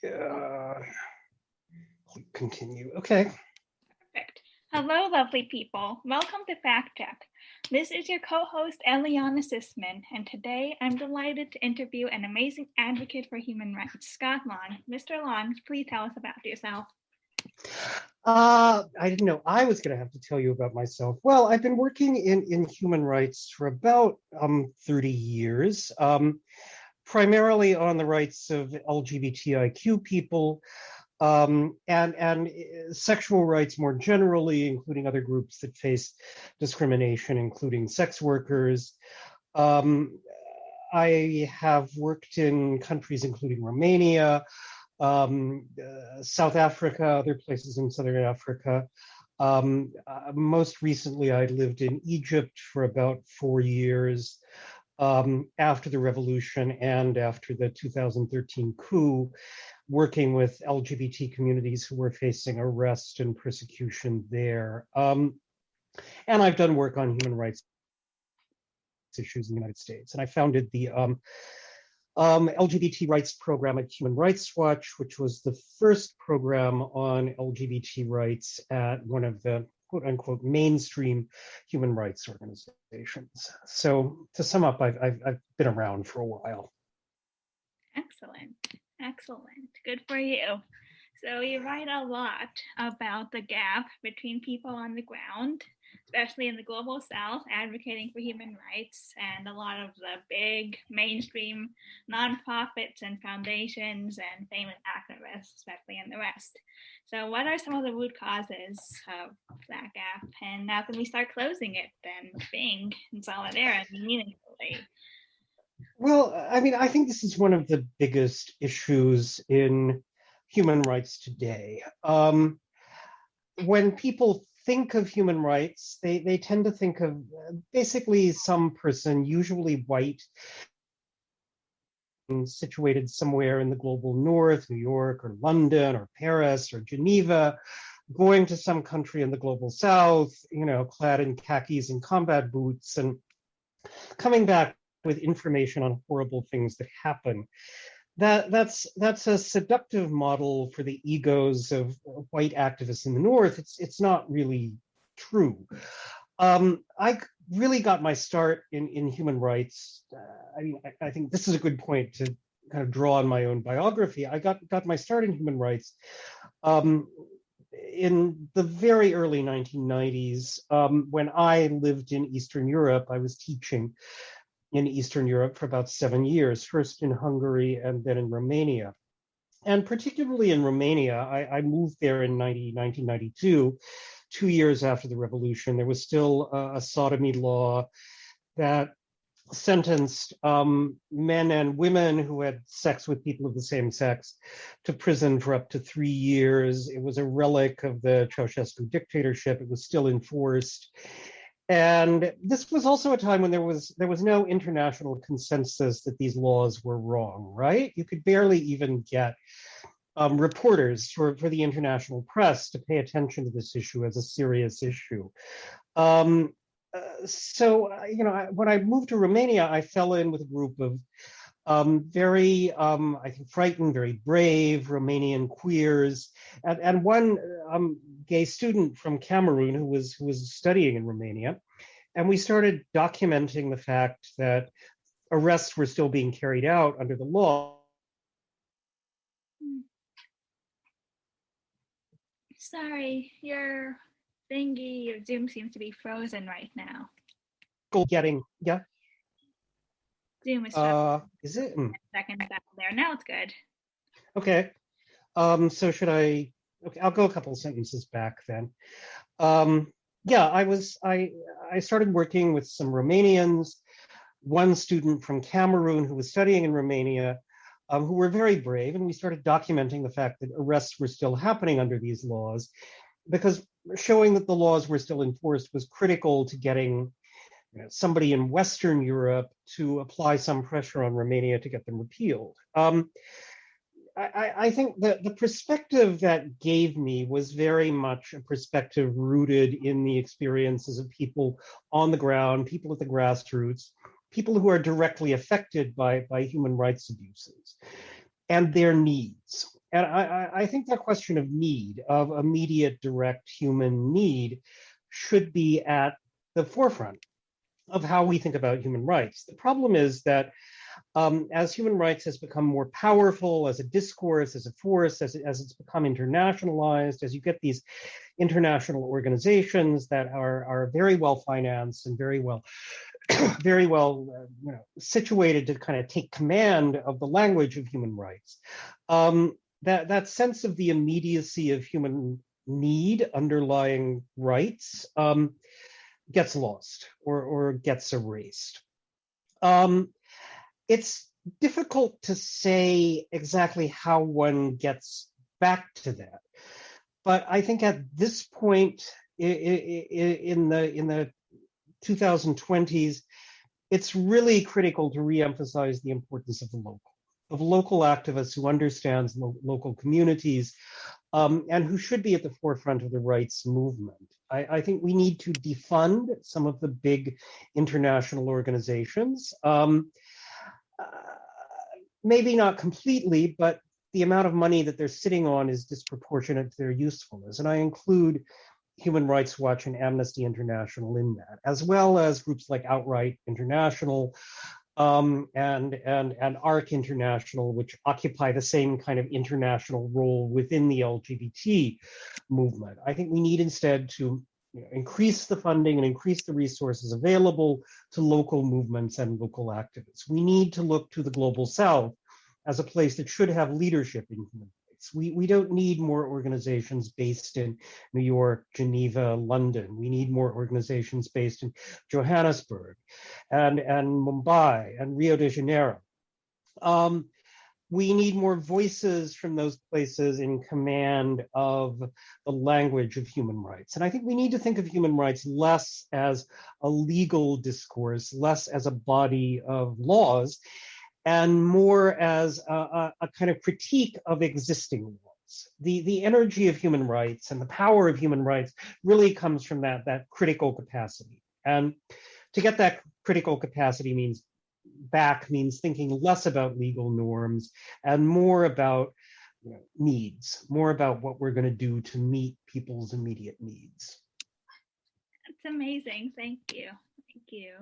Uh, Continue. Okay. Perfect. Hello, lovely people. Welcome to Fact Check. This is your co-host, Eliana Sisman, and today I'm delighted to interview an amazing advocate for human rights, Scott Long. Mr. Long, please tell us about yourself. I didn't know I was going to have to tell you about myself. Well, I've been working in human rights for about 30 years, primarily on the rights of LGBTIQ people, and sexual rights more generally, including other groups that face discrimination, including sex workers. I have worked in countries including Romania, South Africa, other places in Southern Africa. Most recently, I lived in Egypt for about 4 years after the revolution and after the 2013 coup, working with LGBT communities who were facing arrest and persecution there. And I've done work on human rights issues in the United States. And I founded the LGBT rights program at Human Rights Watch, which was the first program on LGBT rights at one of the quote unquote mainstream human rights organizations. So to sum up, I've been around for a while. Excellent. Excellent. Good for you. So you write a lot about the gap between people on the ground, especially in the global south, advocating for human rights, and a lot of the big mainstream nonprofits and foundations and famous activists, especially in the West. So what are some of the root causes of that gap? And how can we start closing it and being in solidarity meaningfully? Well, I mean, I think this is one of the biggest issues in human rights today. When people think of human rights, they tend to think of basically some person, usually white, situated somewhere in the global north, New York or London or Paris or Geneva, going to some country in the global south, clad in khakis and combat boots, and coming back with information on horrible things that happen. That's a seductive model for the egos of white activists in the North. It's not really true. I really got my start in human rights. I think this is a good point to kind of draw on my own biography. I got my start in human rights in the very early 1990s. When I lived in Eastern Europe, I was teaching in Eastern Europe for about 7 years, first in Hungary and then in Romania. And particularly in Romania, I moved there in 1992, 2 years after the revolution. There was still a sodomy law that sentenced men and women who had sex with people of the same sex to prison for up to 3 years. It was a relic of the Ceausescu dictatorship. It was still enforced. And this was also a time when there was no international consensus that these laws were wrong, right? You could barely even get reporters for the international press to pay attention to this issue as a serious issue. When I moved to Romania, I fell in with a group of very, I think, frightened, very brave Romanian queers, and one gay student from Cameroon who was studying in Romania, and we started documenting the fact that arrests were still being carried out under the law. Sorry, your thingy, your Zoom seems to be frozen right now. Yeah. Zoom is is it? Second back there. Now it's good. Okay. So should I? Okay, I'll go a couple of sentences back then. I started working with some Romanians, one student from Cameroon who was studying in Romania, who were very brave, and we started documenting the fact that arrests were still happening under these laws, because showing that the laws were still enforced was critical to getting somebody in Western Europe to apply some pressure on Romania to get them repealed. I think that the perspective that gave me was very much a perspective rooted in the experiences of people on the ground, people at the grassroots, people who are directly affected by human rights abuses and their needs. And I think that question of need, of immediate, direct human need, should be at the forefront of how we think about human rights. The problem is that as human rights has become more powerful as a discourse, as a force, as it's become internationalized, as you get these international organizations that are very well financed and very well situated to kind of take command of the language of human rights, that sense of the immediacy of human need underlying rights gets lost or gets erased. It's difficult to say exactly how one gets back to that, but I think at this point in the 2020s, it's really critical to reemphasize the importance of local activists who understand local communities, and who should be at the forefront of the rights movement. I think we need to defund some of the big international organizations. Maybe not completely, but the amount of money that they're sitting on is disproportionate to their usefulness. And I include Human Rights Watch and Amnesty International in that, as well as groups like Outright International and ARC International, which occupy the same kind of international role within the LGBT movement. I think we need instead to increase the funding and increase the resources available to local movements and local activists. We need to look to the Global South as a place that should have leadership in human rights. We don't need more organizations based in New York, Geneva, London. We need more organizations based in Johannesburg and Mumbai and Rio de Janeiro. We need more voices from those places in command of the language of human rights. And I think we need to think of human rights less as a legal discourse, less as a body of laws, and more as a kind of critique of existing laws. The energy of human rights and the power of human rights really comes from that critical capacity. And to get that critical capacity means thinking less about legal norms and more about needs, more about what we're going to do to meet people's immediate needs. That's amazing. Thank you. Thank you.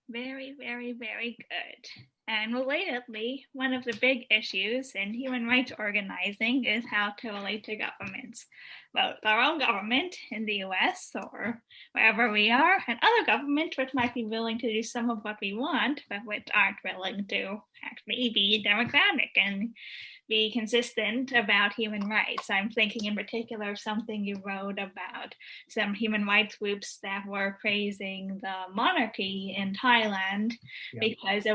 Very, very, very good. And relatedly, one of the big issues in human rights organizing is how to relate to governments, both our own government in the US or wherever we are, and other governments which might be willing to do some of what we want, but which aren't willing to actually be democratic and be consistent about human rights. I'm thinking in particular of something you wrote about some human rights groups that were praising the monarchy in Thailand because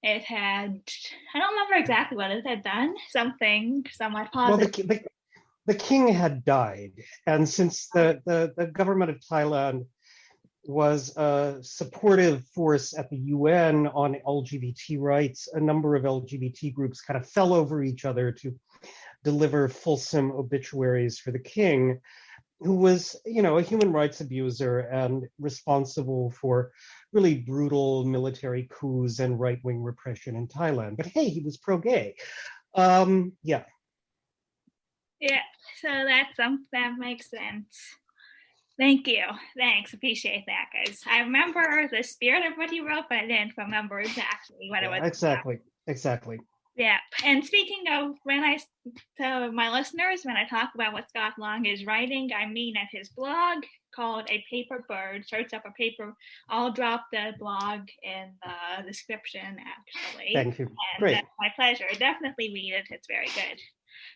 it had, I don't remember exactly what it had done, something somewhat positive. Well, the king had died, and since the government of Thailand was a supportive force at the UN on LGBT rights, a number of LGBT groups kind of fell over each other to deliver fulsome obituaries for the king, who was, a human rights abuser and responsible for really brutal military coups and right-wing repression in Thailand. But hey, he was pro-gay. Yeah. Yeah, so that makes sense. Thank you. Thanks. Appreciate that, guys. I remember the spirit of what you wrote, but I didn't remember exactly what it was. Exactly. Yeah. And speaking of, to my listeners, when I talk about what Scott Long is writing, I mean at his blog called A Paper Bird, search up a paper. I'll drop the blog in the description, actually. Thank you. And Great. that's my pleasure. Definitely read it. It's very good.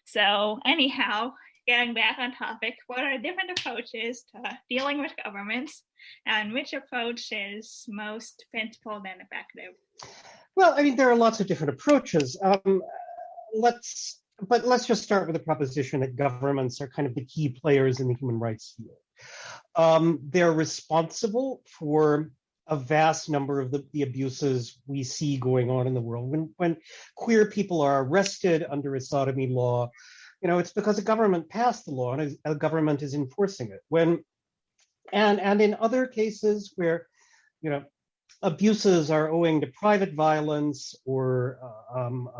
So anyhow, getting back on topic, what are different approaches to dealing with governments, and which approach is most principled and effective? Well, I mean, there are lots of different approaches. Let's just start with the proposition that governments are kind of the key players in the human rights field. They're responsible for a vast number of the abuses we see going on in the world. When queer people are arrested under a sodomy law, it's because a government passed the law and a government is enforcing it. And in other cases where, abuses are owing to private violence or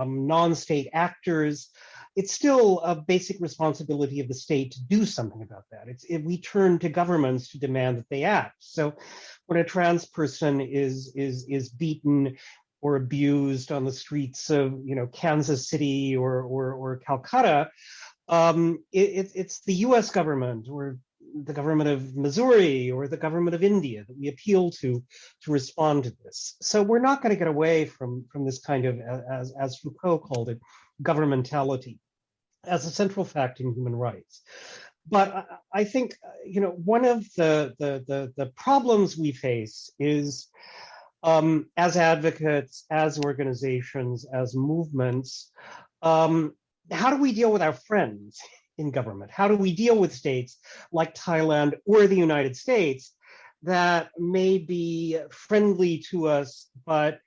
non-state actors, it's still a basic responsibility of the state to do something about that. We turn to governments to demand that they act. So when a trans person is beaten or abused on the streets of Kansas City or Calcutta, it's the U.S. government or the government of Missouri or the government of India that we appeal to respond to this. So we're not going to get away from this kind of, as Foucault called it, governmentality as a central fact in human rights. But I think one of the problems we face is, as advocates, as organizations, as movements, how do we deal with our friends in government? How do we deal with states like Thailand or the United States that may be friendly to us, but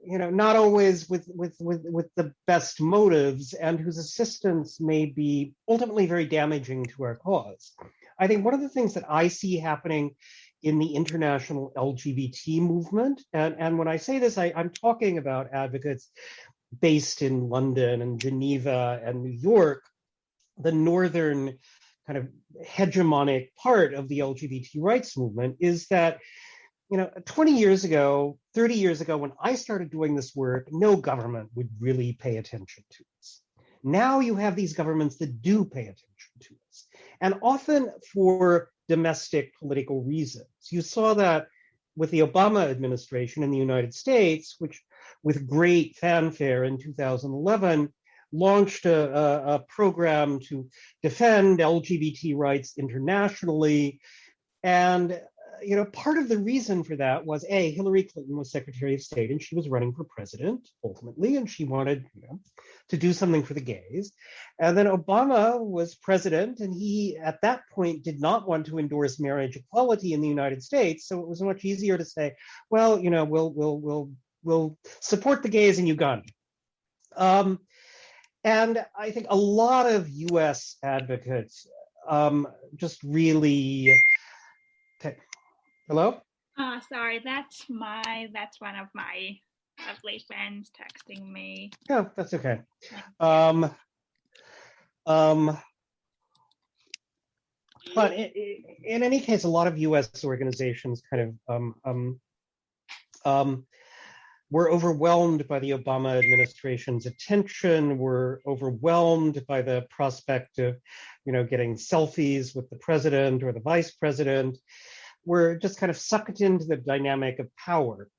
not always with the best motives, and whose assistance may be ultimately very damaging to our cause? I think one of the things that I see happening in the international LGBT movement, and when I say this, I'm talking about advocates based in London and Geneva and New York, the northern kind of hegemonic part of the LGBT rights movement, is that 20 years ago, 30 years ago, when I started doing this work, no government would really pay attention to us. Now you have these governments that do pay attention to us, and often for domestic political reasons. You saw that with the Obama administration in the United States, which with great fanfare in 2011 launched a program to defend LGBT rights internationally. And part of the reason for that was, Hillary Clinton was Secretary of State and she was running for president ultimately, and she wanted to do something for the gays. And then Obama was president, and he at that point did not want to endorse marriage equality in the United States. So it was much easier to say, well, we'll support the gays in Uganda. And I think a lot of U.S. advocates just really. Okay. Hello? Sorry, that's one of my lovely friends texting me. Oh, that's okay. But in any case, a lot of U.S. organizations kind of were overwhelmed by the Obama administration's attention, were overwhelmed by the prospect of, getting selfies with the president or the vice president, were just kind of sucked into the dynamic of power.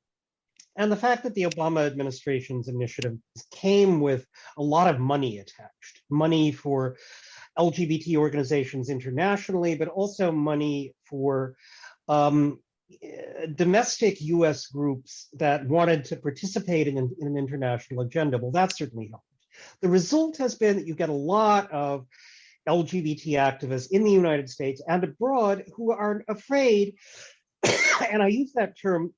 And the fact that the Obama administration's initiative came with a lot of money attached, money for LGBT organizations internationally, but also money for domestic US groups that wanted to participate in an international agenda, well, that certainly helped. The result has been that you get a lot of LGBT activists in the United States and abroad who are afraid, and I use that term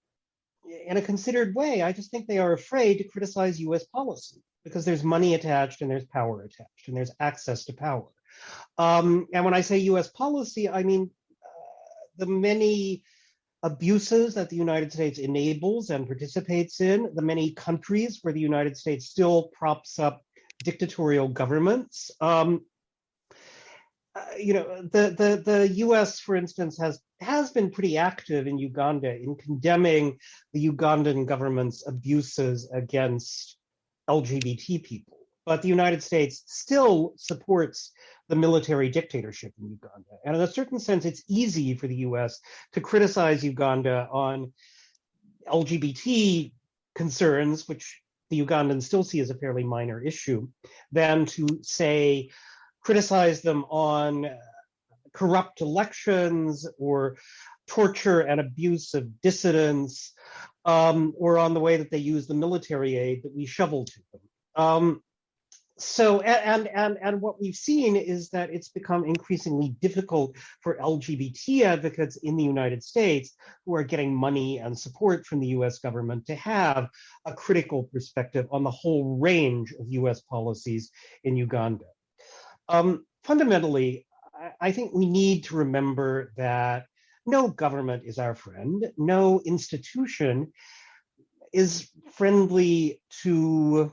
in a considered way, I just think they are afraid to criticize US policy because there's money attached and there's power attached and there's access to power. And when I say US policy, I mean the many abuses that the United States enables and participates in, the many countries where the United States still props up dictatorial governments. The U.S., for instance, has been pretty active in Uganda in condemning the Ugandan government's abuses against LGBT people. But the United States still supports the military dictatorship in Uganda. And in a certain sense, it's easy for the US to criticize Uganda on LGBT concerns, which the Ugandans still see as a fairly minor issue, than to, say, criticize them on corrupt elections or torture and abuse of dissidents, or on the way that they use the military aid that we shovel to them. So, and what we've seen is that it's become increasingly difficult for LGBT advocates in the United States who are getting money and support from the US government to have a critical perspective on the whole range of US policies in Uganda. Fundamentally, I think we need to remember that no government is our friend. No institution is friendly to